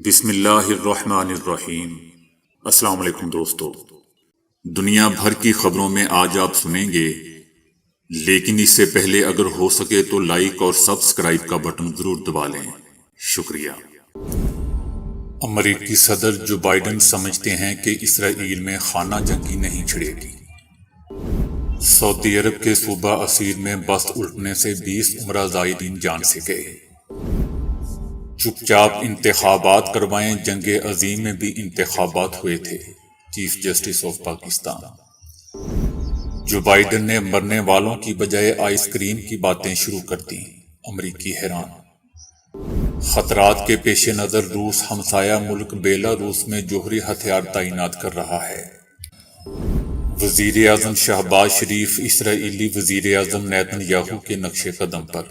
بسم اللہ الرحمن الرحیم۔ السلام علیکم دوستو، دنیا بھر کی خبروں میں آج آپ سنیں گے، لیکن اس سے پہلے اگر ہو سکے تو لائک اور سبسکرائب کا بٹن ضرور دبا لیں۔ شکریہ۔ امریکی صدر جو بائیڈن سمجھتے ہیں کہ اسرائیل میں خانہ جنگی نہیں چھڑے گی۔ سعودی عرب کے صوبہ عسیر میں بس الٹنے سے 20 عمرہ زائرین جان سے گئے۔ چپ چاپ انتخابات کروائیں، جنگ عظیم میں بھی انتخابات ہوئے تھے۔ Chief justice of Pakistan Joe Biden نے مرنے والوں کی بجائے آئس کریم کی باتیں شروع کر دیں، امریکی حیران۔ خطرات کے پیش نظر روس ہمسایہ ملک بیلاروس میں جوہری ہتھیار تعینات کر رہا ہے۔ وزیر اعظم شہباز شریف اسرائیلی وزیر اعظم نیتن یاہو کے نقش قدم پر۔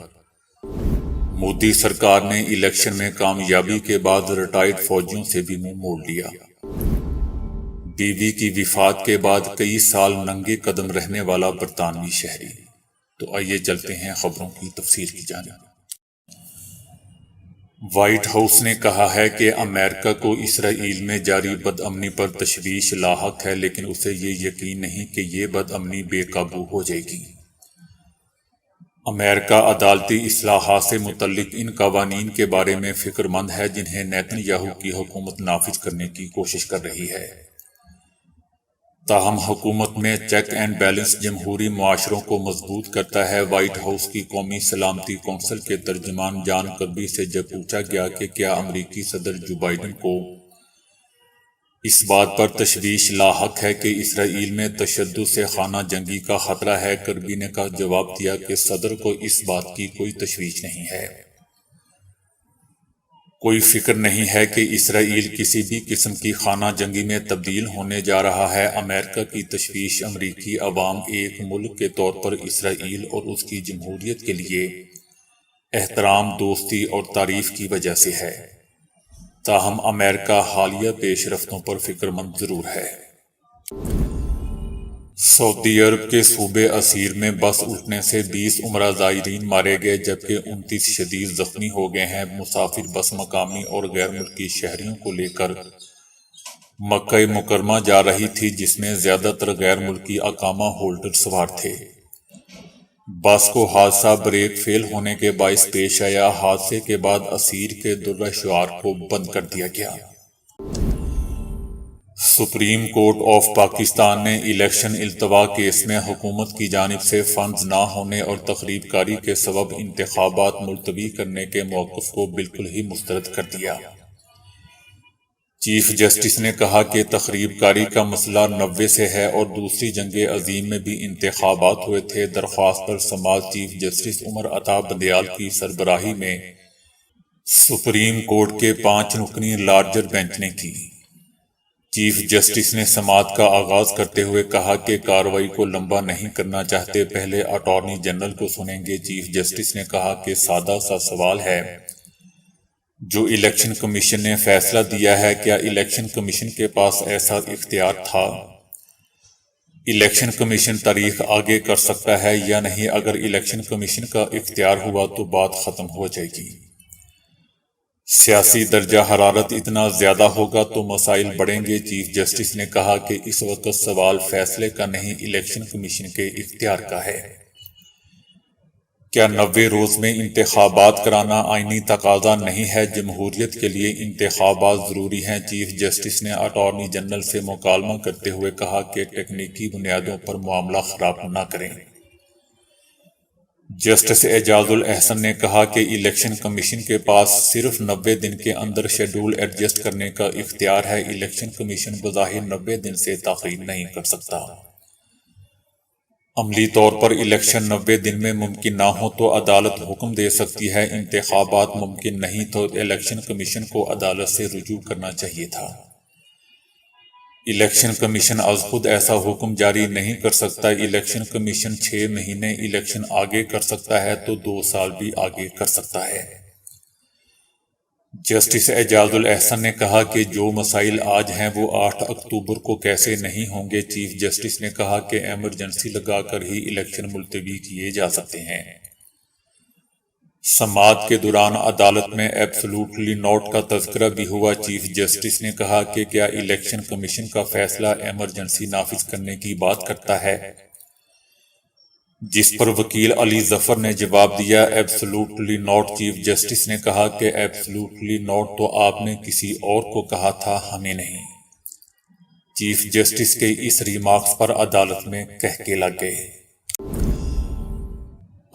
مودی سرکار نے الیکشن میں کامیابی کے بعد ریٹائرڈ فوجیوں سے بھی منہ موڑ لیا۔ بیوی کی وفات کے بعد کئی سال ننگے قدم رہنے والا برطانوی شہری۔ تو آئیے چلتے ہیں خبروں کی تفصیل کی جانب۔ وائٹ ہاؤس نے کہا ہے کہ امریکہ کو اسرائیل میں جاری بدامنی پر تشویش لاحق ہے، لیکن اسے یہ یقین نہیں کہ یہ بدامنی بے قابو ہو جائے گی۔ امریکہ عدالتی اصلاحات سے متعلق ان قوانین کے بارے میں فکر مند ہے جنہیں نیتن یاہو کی حکومت نافذ کرنے کی کوشش کر رہی ہے۔ تاہم حکومت میں چیک اینڈ بیلنس جمہوری معاشروں کو مضبوط کرتا ہے۔ وائٹ ہاؤس کی قومی سلامتی کونسل کے ترجمان جان کربی سے جب پوچھا گیا کہ کیا امریکی صدر جو بائیڈن کو اس بات پر تشویش لاحق ہے کہ اسرائیل میں تشدد سے خانہ جنگی کا خطرہ ہے، کربی نے جواب دیا کہ صدر کو اس بات کی کوئی تشویش نہیں ہے۔ کوئی فکر نہیں ہے کہ اسرائیل کسی بھی قسم کی خانہ جنگی میں تبدیل ہونے جا رہا ہے۔ امریکہ کی تشویش امریکی عوام ایک ملک کے طور پر اسرائیل اور اس کی جمہوریت کے لیے احترام، دوستی اور تعریف کی وجہ سے ہے۔ تاہم امریکہ حالیہ پیش رفتوں پر فکر مند ضرور ہے۔ سعودی عرب کے صوبے عسیر میں بس الٹنے سے 20 عمرہ زائرین مارے گئے جبکہ 29 شدید زخمی ہو گئے ہیں۔ مسافر بس مقامی اور غیر ملکی شہریوں کو لے کر مکہ مکرمہ جا رہی تھی، جس میں زیادہ تر غیر ملکی اقامہ ہولڈر سوار تھے۔ بس کو حادثہ بریک فیل ہونے کے باعث پیش آیا۔ حادثے کے بعد عسیر کے درہ شعار کو بند کر دیا گیا۔ سپریم کورٹ آف پاکستان نے الیکشن التوا کیس میں حکومت کی جانب سے فنڈز نہ ہونے اور تخریب کاری کے سبب انتخابات ملتوی کرنے کے موقف کو بالکل ہی مسترد کر دیا۔ چیف جسٹس نے کہا کہ تخریب کاری کا مسئلہ 90 سے ہے اور دوسری جنگ عظیم میں بھی انتخابات ہوئے تھے۔ درخواست پر سماعت چیف جسٹس عمر عطا بندیال کی سربراہی میں سپریم کورٹ کے 5 رکنی لارجر بینچ نے کی۔ چیف جسٹس نے سماعت کا آغاز کرتے ہوئے کہا کہ کارروائی کو لمبا نہیں کرنا چاہتے، پہلے اٹارنی جنرل کو سنیں گے۔ چیف جسٹس نے کہا کہ سادہ سا سوال ہے جو الیکشن کمیشن نے فیصلہ دیا ہے، کیا الیکشن کمیشن کے پاس ایسا اختیار تھا؟ الیکشن کمیشن تاریخ آگے کر سکتا ہے یا نہیں؟ اگر الیکشن کمیشن کا اختیار ہوا تو بات ختم ہو جائے گی۔ سیاسی درجہ حرارت اتنا زیادہ ہوگا تو مسائل بڑھیں گے۔ چیف جسٹس نے کہا کہ اس وقت سوال فیصلے کا نہیں، الیکشن کمیشن کے اختیار کا ہے۔ کیا 90 روز میں انتخابات کرانا آئینی تقاضا نہیں ہے؟ جمہوریت کے لیے انتخابات ضروری ہیں۔ چیف جسٹس نے اٹارنی جنرل سے مکالمہ کرتے ہوئے کہا کہ ٹیکنیکی بنیادوں پر معاملہ خراب نہ کریں۔ جسٹس اعجاز الاحسن نے کہا کہ الیکشن کمیشن کے پاس صرف 90 دن کے اندر شیڈول ایڈجسٹ کرنے کا اختیار ہے۔ الیکشن کمیشن بظاہر 90 دن سے تاخیر نہیں کر سکتا۔ عملی طور پر الیکشن 90 دن میں ممکن نہ ہو تو عدالت حکم دے سکتی ہے۔ انتخابات ممکن نہیں تو الیکشن کمیشن کو عدالت سے رجوع کرنا چاہیے تھا۔ الیکشن کمیشن از خود ایسا حکم جاری نہیں کر سکتا۔ الیکشن کمیشن 6 مہینے الیکشن آگے کر سکتا ہے تو 2 سال بھی آگے کر سکتا ہے۔ جسٹس اعجاز الاحسن نے کہا کہ جو مسائل آج ہیں وہ 8 اکتوبر کو کیسے نہیں ہوں گے۔ چیف جسٹس نے کہا کہ ایمرجنسی لگا کر ہی الیکشن ملتوی کیے جا سکتے ہیں۔ سماعت کے دوران عدالت میں ایبسولوٹلی ناٹ کا تذکرہ بھی ہوا۔ چیف جسٹس نے کہا کہ کیا الیکشن کمیشن کا فیصلہ ایمرجنسی نافذ کرنے کی بات کرتا ہے، جس پر وکیل علی ظفر نے جواب دیا، ایبسولوٹلی ناٹ۔ چیف جسٹس نے کہا کہ ایبسولوٹلی ناٹ تو آپ نے کسی اور کو کہا تھا، ہمیں نہیں۔ چیف جسٹس کے اس ریمارکس پر عدالت میں قہقہے لگ گئے۔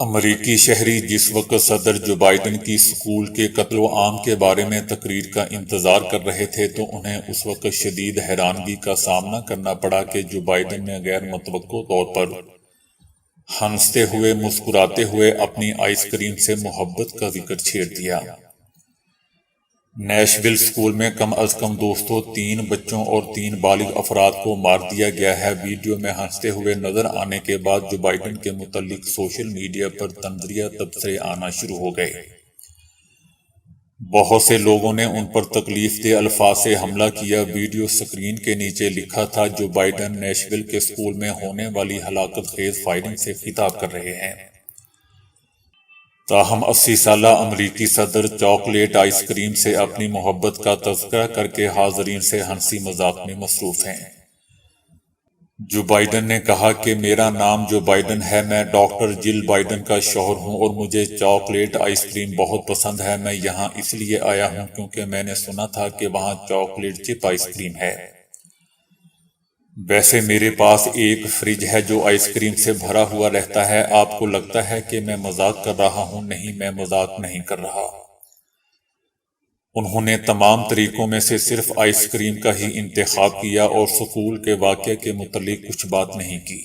امریکی شہری جس وقت صدر جو بائیڈن کی سکول کے قتل عام کے بارے میں تقریر کا انتظار کر رہے تھے تو انہیں اس وقت شدید حیرانگی کا سامنا کرنا پڑا کہ جو بائیڈن نے غیر متوقع طور پر ہنستے ہوئے مسکراتے ہوئے اپنی آئس کریم سے محبت کا ذکر چھیڑ دیا۔ نیشویل سکول میں کم از کم 203 بچوں اور 3 بالغ افراد کو مار دیا گیا ہے۔ ویڈیو میں ہنستے ہوئے نظر آنے کے بعد جو بائیڈن کے متعلق سوشل میڈیا پر تنزیہ تبصرے آنا شروع ہو گئے۔ بہت سے لوگوں نے ان پر تکلیف دہ الفاظ سے حملہ کیا۔ ویڈیو سکرین کے نیچے لکھا تھا، جو بائیڈن نیشویل کے سکول میں ہونے والی ہلاکت خیز فائرنگ سے خطاب کر رہے ہیں۔ تاہم 80 سالہ امریکی صدر چاکلیٹ آئس کریم سے اپنی محبت کا تذکرہ کر کے حاضرین سے ہنسی مذاق میں مصروف ہیں۔ جو بائیڈن نے کہا کہ میرا نام جو بائیڈن ہے، میں ڈاکٹر جل بائیڈن کا شوہر ہوں اور مجھے چاکلیٹ آئس کریم بہت پسند ہے۔ میں یہاں اس لیے آیا ہوں کیونکہ میں نے سنا تھا کہ وہاں چاکلیٹ چپ آئس کریم ہے۔ ویسے میرے پاس ایک فریج ہے جو آئس کریم سے بھرا ہوا رہتا ہے۔ آپ کو لگتا ہے کہ میں مذاق کر رہا ہوں؟ نہیں، میں مذاق نہیں کر رہا۔ انہوں نے تمام طریقوں میں سے صرف آئس کریم کا ہی انتخاب کیا اور سکول کے واقعے کے متعلق کچھ بات نہیں کی،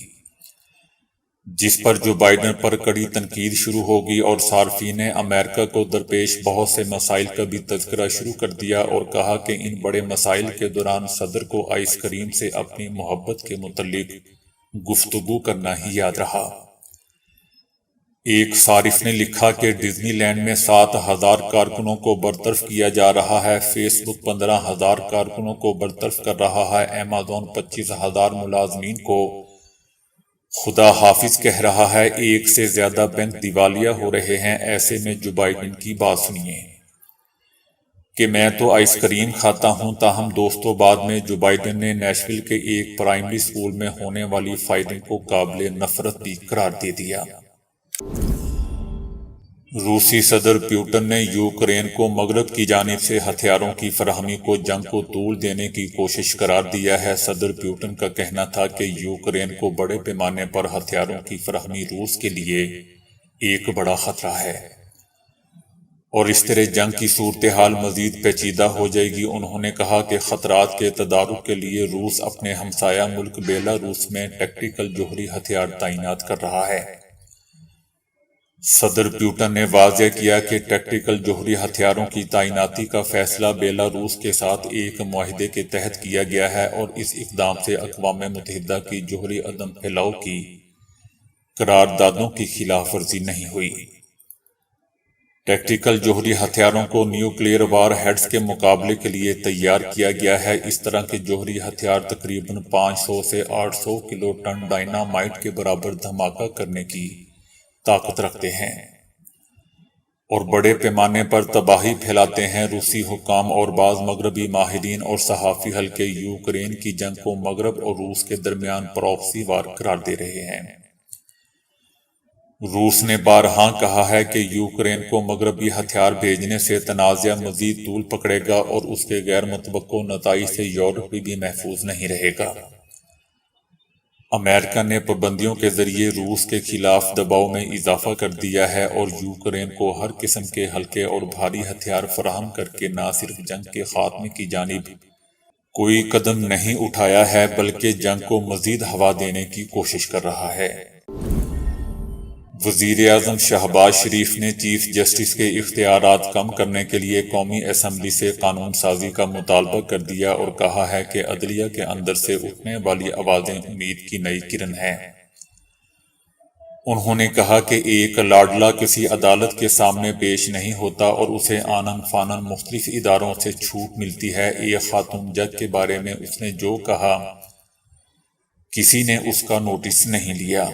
جس پر جو بائیڈن پر کڑی تنقید شروع ہوگی اور صارفین امریکہ کو درپیش بہت سے مسائل کا بھی تذکرہ شروع کر دیا اور کہا کہ ان بڑے مسائل کے دوران صدر کو آئس کریم سے اپنی محبت کے متعلق گفتگو کرنا ہی یاد رہا۔ ایک صارف نے لکھا کہ ڈزنی لینڈ میں 7,000 کارکنوں کو برطرف کیا جا رہا ہے، فیس بک 15,000 کارکنوں کو برطرف کر رہا ہے، ایمیزون 25,000 ملازمین کو خدا حافظ کہہ رہا ہے، ایک سے زیادہ بینک دیوالیہ ہو رہے ہیں۔ ایسے میں جو بائیڈن کی بات سنیے کہ میں تو آئس کریم کھاتا ہوں۔ تاہم دوستوں، بعد میں جو بائیڈن نے نیشویل کے ایک پرائمری سکول میں ہونے والی فائرنگ کو قابل نفرت بھی قرار دے دیا۔ روسی صدر پیوٹن نے یوکرین کو مغرب کی جانب سے ہتھیاروں کی فراہمی کو جنگ کو طول دینے کی کوشش قرار دیا ہے۔ صدر پیوٹن کا کہنا تھا کہ یوکرین کو بڑے پیمانے پر ہتھیاروں کی فراہمی روس کے لیے ایک بڑا خطرہ ہے اور اس طرح جنگ کی صورتحال مزید پیچیدہ ہو جائے گی۔ انہوں نے کہا کہ خطرات کے تدارک کے لیے روس اپنے ہمسایہ ملک بیلاروس میں ٹیکٹیکل جوہری ہتھیار تعینات کر رہا ہے۔ صدر پیوٹن نے واضح کیا کہ ٹیکٹیکل جوہری ہتھیاروں کی تعیناتی کا فیصلہ بیلاروس کے ساتھ ایک معاہدے کے تحت کیا گیا ہے اور اس اقدام سے اقوام متحدہ کی جوہری عدم پھیلاؤ کی قراردادوں کی خلاف ورزی نہیں ہوئی۔ ٹیکٹیکل جوہری ہتھیاروں کو نیوکلیئر وار ہیڈز کے مقابلے کے لیے تیار کیا گیا ہے۔ اس طرح کے جوہری ہتھیار تقریباً 500 سے 800 کلو ٹن ڈائنامائٹ کے برابر دھماکہ کرنے کی طاقت رکھتے ہیں اور بڑے پیمانے پر تباہی پھیلاتے ہیں۔ روسی حکام اور بعض مغربی ماہرین اور صحافی حلقے یوکرین کی جنگ کو مغرب اور روس کے درمیان پراکسی وار قرار دے رہے ہیں۔ روس نے بارہا کہا ہے کہ یوکرین کو مغربی ہتھیار بھیجنے سے تنازع مزید طول پکڑے گا اور اس کے غیر متوقع نتائج سے یورپ بھی محفوظ نہیں رہے گا۔ امریکہ نے پابندیوں کے ذریعے روس کے خلاف دباؤ میں اضافہ کر دیا ہے اور یوکرین کو ہر قسم کے ہلکے اور بھاری ہتھیار فراہم کر کے نہ صرف جنگ کے خاتمے کی جانب کوئی قدم نہیں اٹھایا ہے بلکہ جنگ کو مزید ہوا دینے کی کوشش کر رہا ہے۔ وزیر اعظم شہباز شریف نے چیف جسٹس کے اختیارات کم کرنے کے لیے قومی اسمبلی سے قانون سازی کا مطالبہ کر دیا اور کہا ہے کہ عدلیہ کے اندر سے اٹھنے والی آوازیں امید کی نئی کرن ہیں۔ انہوں نے کہا کہ ایک لاڈلا کسی عدالت کے سامنے پیش نہیں ہوتا اور اسے آنن فانن مختلف اداروں سے چھوٹ ملتی ہے۔ ایک خاتون جج کے بارے میں اس نے جو کہا، کسی نے اس کا نوٹس نہیں لیا۔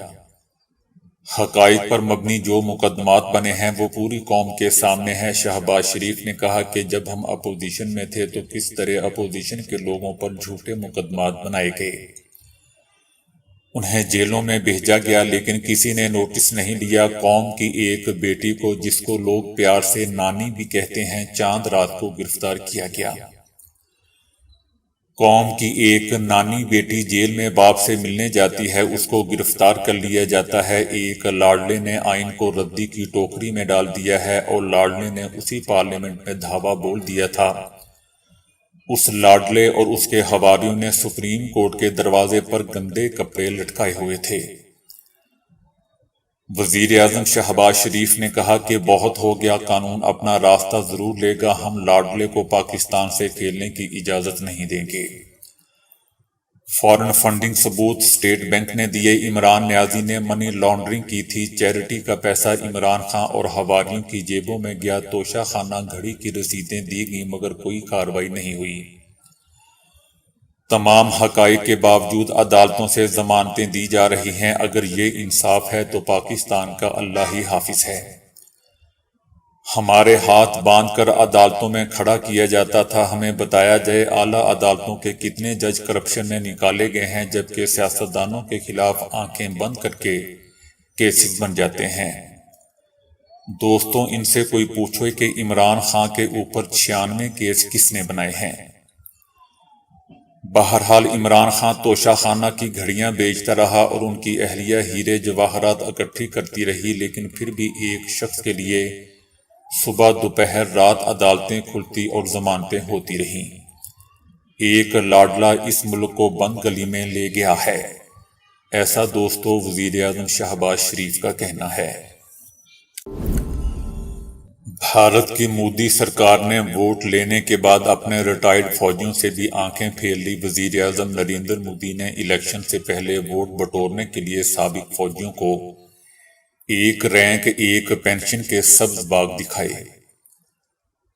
حقائق پر مبنی جو مقدمات بنے ہیں وہ پوری قوم کے سامنے ہیں۔ شہباز شریف نے کہا کہ جب ہم اپوزیشن میں تھے تو کس طرح اپوزیشن کے لوگوں پر جھوٹے مقدمات بنائے گئے، انہیں جیلوں میں بھیجا گیا، لیکن کسی نے نوٹس نہیں لیا۔ قوم کی ایک بیٹی کو، جس کو لوگ پیار سے نانی بھی کہتے ہیں، چاند رات کو گرفتار کیا گیا۔ قوم کی ایک نانی بیٹی جیل میں باپ سے ملنے جاتی ہے، اس کو گرفتار کر لیا جاتا ہے۔ ایک لاڈلے نے آئین کو ردی کی ٹوکری میں ڈال دیا ہے، اور لاڈلے نے اسی پارلیمنٹ میں دھاوا بول دیا تھا۔ اس لاڈلے اور اس کے حواریوں نے سپریم کورٹ کے دروازے پر گندے کپڑے لٹکائے ہوئے تھے۔ وزیر اعظم شہباز شریف نے کہا کہ بہت ہو گیا، قانون اپنا راستہ ضرور لے گا، ہم لاڈلے کو پاکستان سے کھیلنے کی اجازت نہیں دیں گے۔ فارن فنڈنگ ثبوت اسٹیٹ بینک نے دیے، عمران نیازی نے منی لانڈرنگ کی تھی، چیریٹی کا پیسہ عمران خان اور حواریوں کی جیبوں میں گیا، توشہ خانہ گھڑی کی رسیدیں دی گئیں مگر کوئی کارروائی نہیں ہوئی۔ تمام حقائق کے باوجود عدالتوں سے ضمانتیں دی جا رہی ہیں، اگر یہ انصاف ہے تو پاکستان کا اللہ ہی حافظ ہے۔ ہمارے ہاتھ باندھ کر عدالتوں میں کھڑا کیا جاتا تھا، ہمیں بتایا جائے اعلیٰ عدالتوں کے کتنے جج کرپشن میں نکالے گئے ہیں، جبکہ سیاستدانوں کے خلاف آنکھیں بند کر کے کیسز بن جاتے ہیں۔ دوستوں، ان سے کوئی پوچھو کہ عمران خان کے اوپر 96 کیس کس نے بنائے ہیں۔ بہرحال عمران خان توشہ خانہ کی گھڑیاں بیچتا رہا اور ان کی اہلیہ ہیرے جواہرات اکٹھی کرتی رہی، لیکن پھر بھی ایک شخص کے لیے صبح دوپہر رات عدالتیں کھلتی اور ضمانتیں ہوتی رہیں۔ ایک لاڈلا اس ملک کو بند گلی میں لے گیا ہے، ایسا دوستو وزیر اعظم شہباز شریف کا کہنا ہے۔ بھارت کی مودی سرکار نے ووٹ لینے کے بعد اپنے ریٹائرڈ فوجیوں سے بھی آنکھیں پھیر لی۔ وزیر اعظم نریندر مودی نے الیکشن سے پہلے ووٹ بٹورنے کے لیے سابق فوجیوں کو ایک رینک ایک پینشن کے سبز باغ دکھائے۔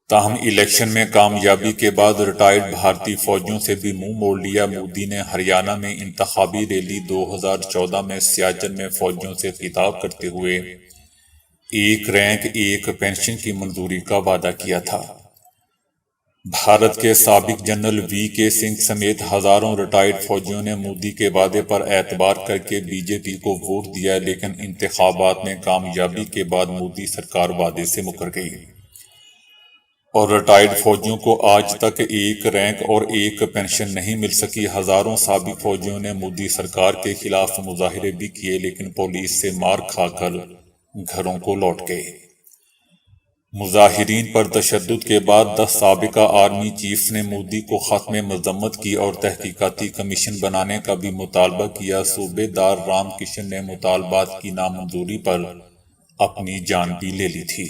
تاہم الیکشن میں کامیابی کے بعد ریٹائرڈ بھارتی فوجیوں سے بھی منہ موڑ لیا۔ مودی نے ہریانہ میں انتخابی ریلی 2014 میں سیاچن میں فوجیوں سے خطاب کرتے ہوئے ایک رینک ایک پینشن کی منظوری کا وعدہ کیا تھا۔ بھارت کے سابق جنرل وی کے سنگھ سمیت ہزاروں ریٹائرڈ فوجیوں نے مودی کے وعدے پر اعتبار کر کے بی جے پی کو ووٹ دیا، لیکن انتخابات میں کامیابی کے بعد مودی سرکار وعدے سے مکر گئی اور ریٹائرڈ فوجیوں کو آج تک ایک رینک اور ایک پینشن نہیں مل سکی۔ ہزاروں سابق فوجیوں نے مودی سرکار کے خلاف مظاہرے بھی کیے، لیکن پولیس سے مار کھا کر گھروں کو لوٹ گئے۔ مظاہرین پر تشدد کے بعد 10 سابقہ آرمی چیفز نے مودی کو خط میں مذمت کی اور تحقیقاتی کمیشن بنانے کا بھی مطالبہ کیا۔ صوبے دار رام کشن نے مطالبات کی نامنظوری پر اپنی جان بھی لے لی تھی۔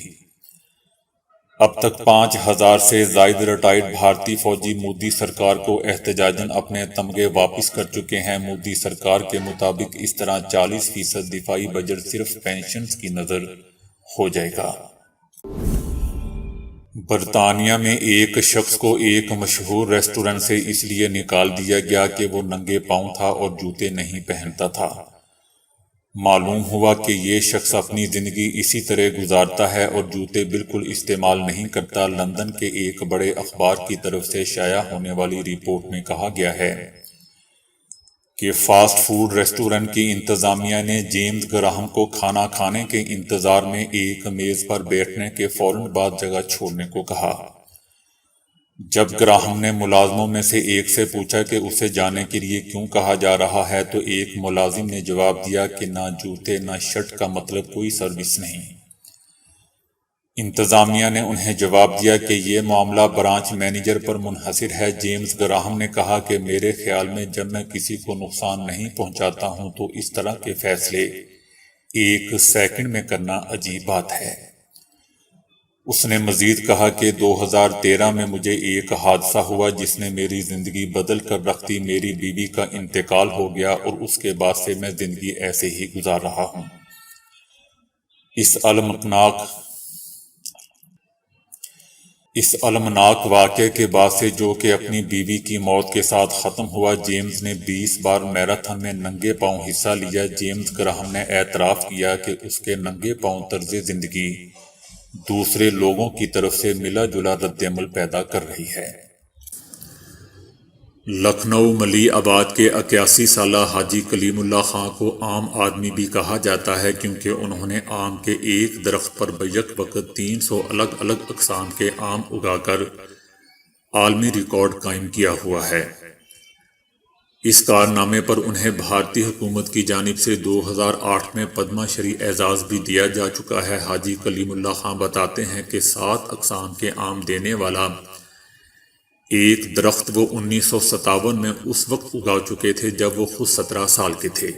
اب تک 5000 سے زائد ریٹائرڈ بھارتی فوجی مودی سرکار کو احتجاجاً اپنے تمغے واپس کر چکے ہیں۔ مودی سرکار کے مطابق اس طرح 40% دفاعی بجٹ صرف پینشنز کی نظر ہو جائے گا۔ برطانیہ میں ایک شخص کو ایک مشہور ریسٹورنٹ سے اس لیے نکال دیا گیا کہ وہ ننگے پاؤں تھا اور جوتے نہیں پہنتا تھا۔ معلوم ہوا کہ یہ شخص اپنی زندگی اسی طرح گزارتا ہے اور جوتے بالکل استعمال نہیں کرتا۔ لندن کے ایک بڑے اخبار کی طرف سے شائع ہونے والی رپورٹ میں کہا گیا ہے کہ فاسٹ فوڈ ریسٹورنٹ کی انتظامیہ نے جیمز گراہم کو کھانا کھانے کے انتظار میں ایک میز پر بیٹھنے کے فوراً بعد جگہ چھوڑنے کو کہا۔ جب گراہم نے ملازموں میں سے ایک سے پوچھا کہ اسے جانے کے لیے کیوں کہا جا رہا ہے تو ایک ملازم نے جواب دیا کہ نہ جوتے نہ شرٹ کا مطلب کوئی سروس نہیں۔ انتظامیہ نے انہیں جواب دیا کہ یہ معاملہ برانچ مینیجر پر منحصر ہے۔ جیمز گراہم نے کہا کہ میرے خیال میں جب میں کسی کو نقصان نہیں پہنچاتا ہوں تو اس طرح کے فیصلے ایک سیکنڈ میں کرنا عجیب بات ہے۔ اس نے مزید کہا کہ 2013 میں مجھے ایک حادثہ ہوا جس نے میری زندگی بدل کر رکھ دی۔ میری بیوی کا انتقال ہو گیا اور اس کے بعد سے میں زندگی ایسے ہی گزار رہا ہوں۔ اس المناک واقعے کے بعد سے، جو کہ اپنی بیوی کی موت کے ساتھ ختم ہوا، جیمز نے 20 بار میراتھن میں ننگے پاؤں حصہ لیا۔ جیمز گراہم نے اعتراف کیا کہ اس کے ننگے پاؤں طرز زندگی دوسرے لوگوں کی طرف سے ملا جلا رد عمل پیدا کر رہی ہے۔ لکھنؤ ملی آباد کے 81 سالہ حاجی کلیم اللہ خان کو عام آدمی بھی کہا جاتا ہے، کیونکہ انہوں نے آم کے ایک درخت پر بیک وقت 300 الگ الگ اقسام کے آم اگا کر عالمی ریکارڈ قائم کیا ہوا ہے۔ اس کارنامے پر انہیں بھارتی حکومت کی جانب سے 2008 میں پدما شری اعزاز بھی دیا جا چکا ہے۔ حاجی کلیم اللہ خان بتاتے ہیں کہ 7 اقسام کے آم دینے والا ایک درخت وہ 1957 میں اس وقت اگا چکے تھے جب وہ خود 17 سال کے تھے۔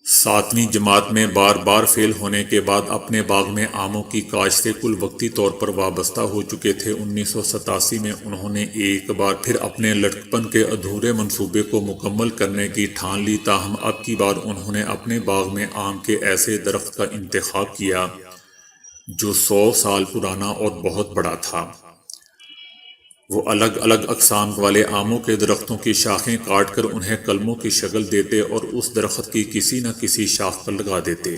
7ویں جماعت میں بار بار فیل ہونے کے بعد اپنے باغ میں آموں کی کاشت سے کل وقتی طور پر وابستہ ہو چکے تھے۔ 1987 میں انہوں نے ایک بار پھر اپنے لٹکپن کے ادھورے منصوبے کو مکمل کرنے کی ٹھان لی، تاہم اب کی بار انہوں نے اپنے باغ میں آم کے ایسے درخت کا انتخاب کیا جو 100 سال پرانا اور بہت بڑا تھا۔ وہ الگ الگ اقسام والے آموں کے درختوں کی شاخیں کاٹ کر انہیں کلموں کی شکل دیتے اور اس درخت کی کسی نہ کسی شاخ پر لگا دیتے۔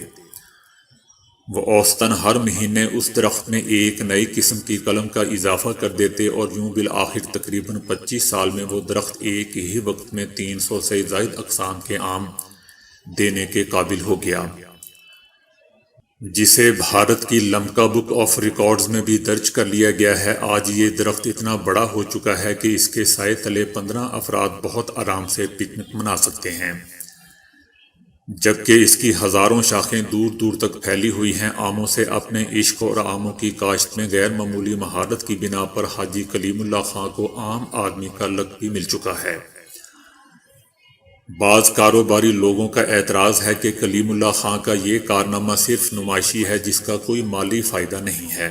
وہ اوسطاً ہر مہینے اس درخت میں ایک نئی قسم کی کلم کا اضافہ کر دیتے، اور یوں بالآخر تقریباً 25 سال میں وہ درخت ایک ہی وقت میں 300 سے زائد اقسام کے آم دینے کے قابل ہو گیا، جسے بھارت کی لمکا بک آف ریکارڈز میں بھی درج کر لیا گیا ہے۔ آج یہ درخت اتنا بڑا ہو چکا ہے کہ اس کے سائے تلے 15 افراد بہت آرام سے پکنک منا سکتے ہیں، جبکہ اس کی ہزاروں شاخیں دور دور تک پھیلی ہوئی ہیں۔ آموں سے اپنے عشق اور آموں کی کاشت میں غیر معمولی مہارت کی بنا پر حاجی کلیم اللہ خان کو عام آدمی کا لقب بھی مل چکا ہے۔ بعض کاروباری لوگوں کا اعتراض ہے کہ کلیم اللہ خان کا یہ کارنامہ صرف نمائشی ہے جس کا کوئی مالی فائدہ نہیں ہے،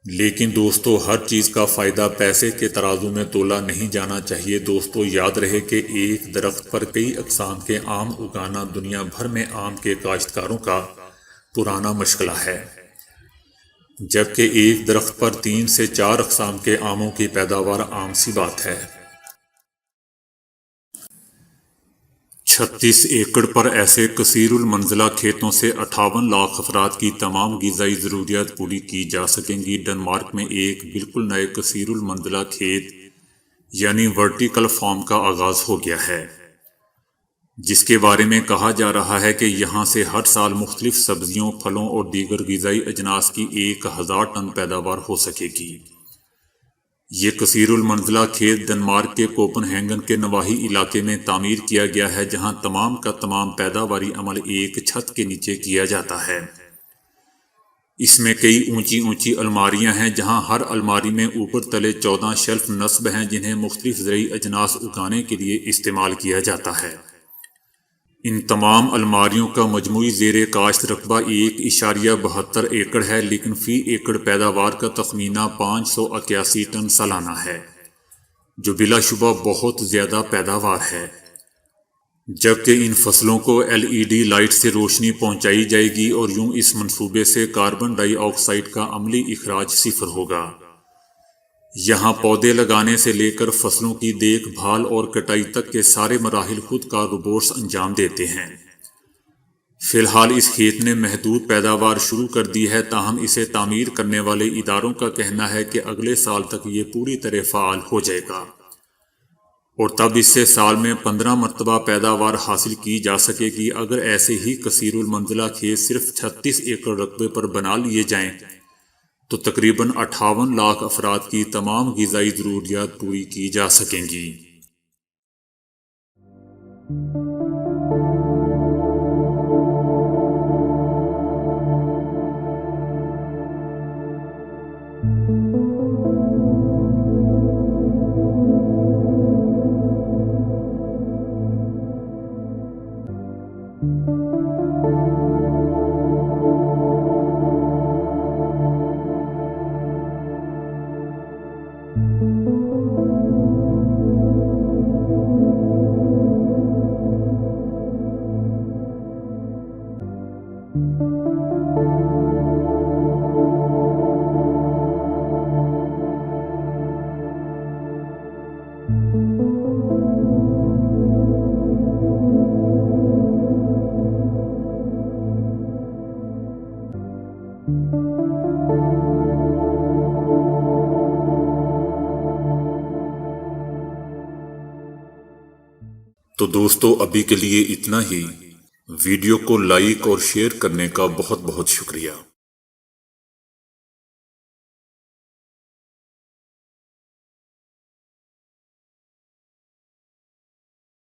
لیکن دوستو، ہر چیز کا فائدہ پیسے کے ترازو میں تولا نہیں جانا چاہیے۔ دوستو، یاد رہے کہ ایک درخت پر کئی اقسام کے آم اگانا دنیا بھر میں آم کے کاشتکاروں کا پرانا مشغلہ ہے، جبکہ ایک درخت پر 3 سے 4 اقسام کے آموں کی پیداوار عام سی بات ہے۔ 36 ایکڑ پر ایسے کثیر المنزلہ کھیتوں سے 58 لاکھ افراد کی تمام غذائی ضروریات پوری کی جا سکیں گی۔ ڈنمارک میں ایک بالکل نئے کثیر المنزلہ کھیت یعنی ورٹیکل فارم کا آغاز ہو گیا ہے، جس کے بارے میں کہا جا رہا ہے کہ یہاں سے ہر سال مختلف سبزیوں، پھلوں اور دیگر غذائی اجناس کی 1000 ٹن پیداوار ہو سکے گی۔ یہ کثیر المنزلہ کھیت ڈنمارک کے کوپن ہیگن کے نواحی علاقے میں تعمیر کیا گیا ہے، جہاں تمام کا تمام پیداواری عمل ایک چھت کے نیچے کیا جاتا ہے۔ اس میں کئی اونچی اونچی الماریاں ہیں، جہاں ہر الماری میں اوپر تلے 14 شیلف نصب ہیں، جنہیں مختلف زرعی اجناس اگانے کے لیے استعمال کیا جاتا ہے۔ ان تمام الماریوں کا مجموعی زیر کاشت رقبہ 1.72 ایکڑ ہے، لیکن فی ایکڑ پیداوار کا تخمینہ 581 ٹن سالانہ ہے، جو بلا شبہ بہت زیادہ پیداوار ہے۔ جبکہ ان فصلوں کو LED لائٹ سے روشنی پہنچائی جائے گی، اور یوں اس منصوبے سے کاربن ڈائی آکسائیڈ کا عملی اخراج 0 ہوگا۔ یہاں پودے لگانے سے لے کر فصلوں کی دیکھ بھال اور کٹائی تک کے سارے مراحل خود کار روبوٹس انجام دیتے ہیں۔ فی الحال اس کھیت نے محدود پیداوار شروع کر دی ہے، تاہم اسے تعمیر کرنے والے اداروں کا کہنا ہے کہ اگلے سال تک یہ پوری طرح فعال ہو جائے گا، اور تب اس سے سال میں 15 مرتبہ پیداوار حاصل کی جا سکے گی۔ اگر ایسے ہی کثیر المنزلہ کھیت صرف 36 ایکڑ رقبے پر بنا لیے جائیں تو تقریباً 58 لاکھ افراد کی تمام غذائی ضروریات پوری کی جا سکیں گی۔ تو دوستو ابھی کے لیے اتنا ہی۔ ویڈیو کو لائک اور شیئر کرنے کا بہت بہت شکریہ۔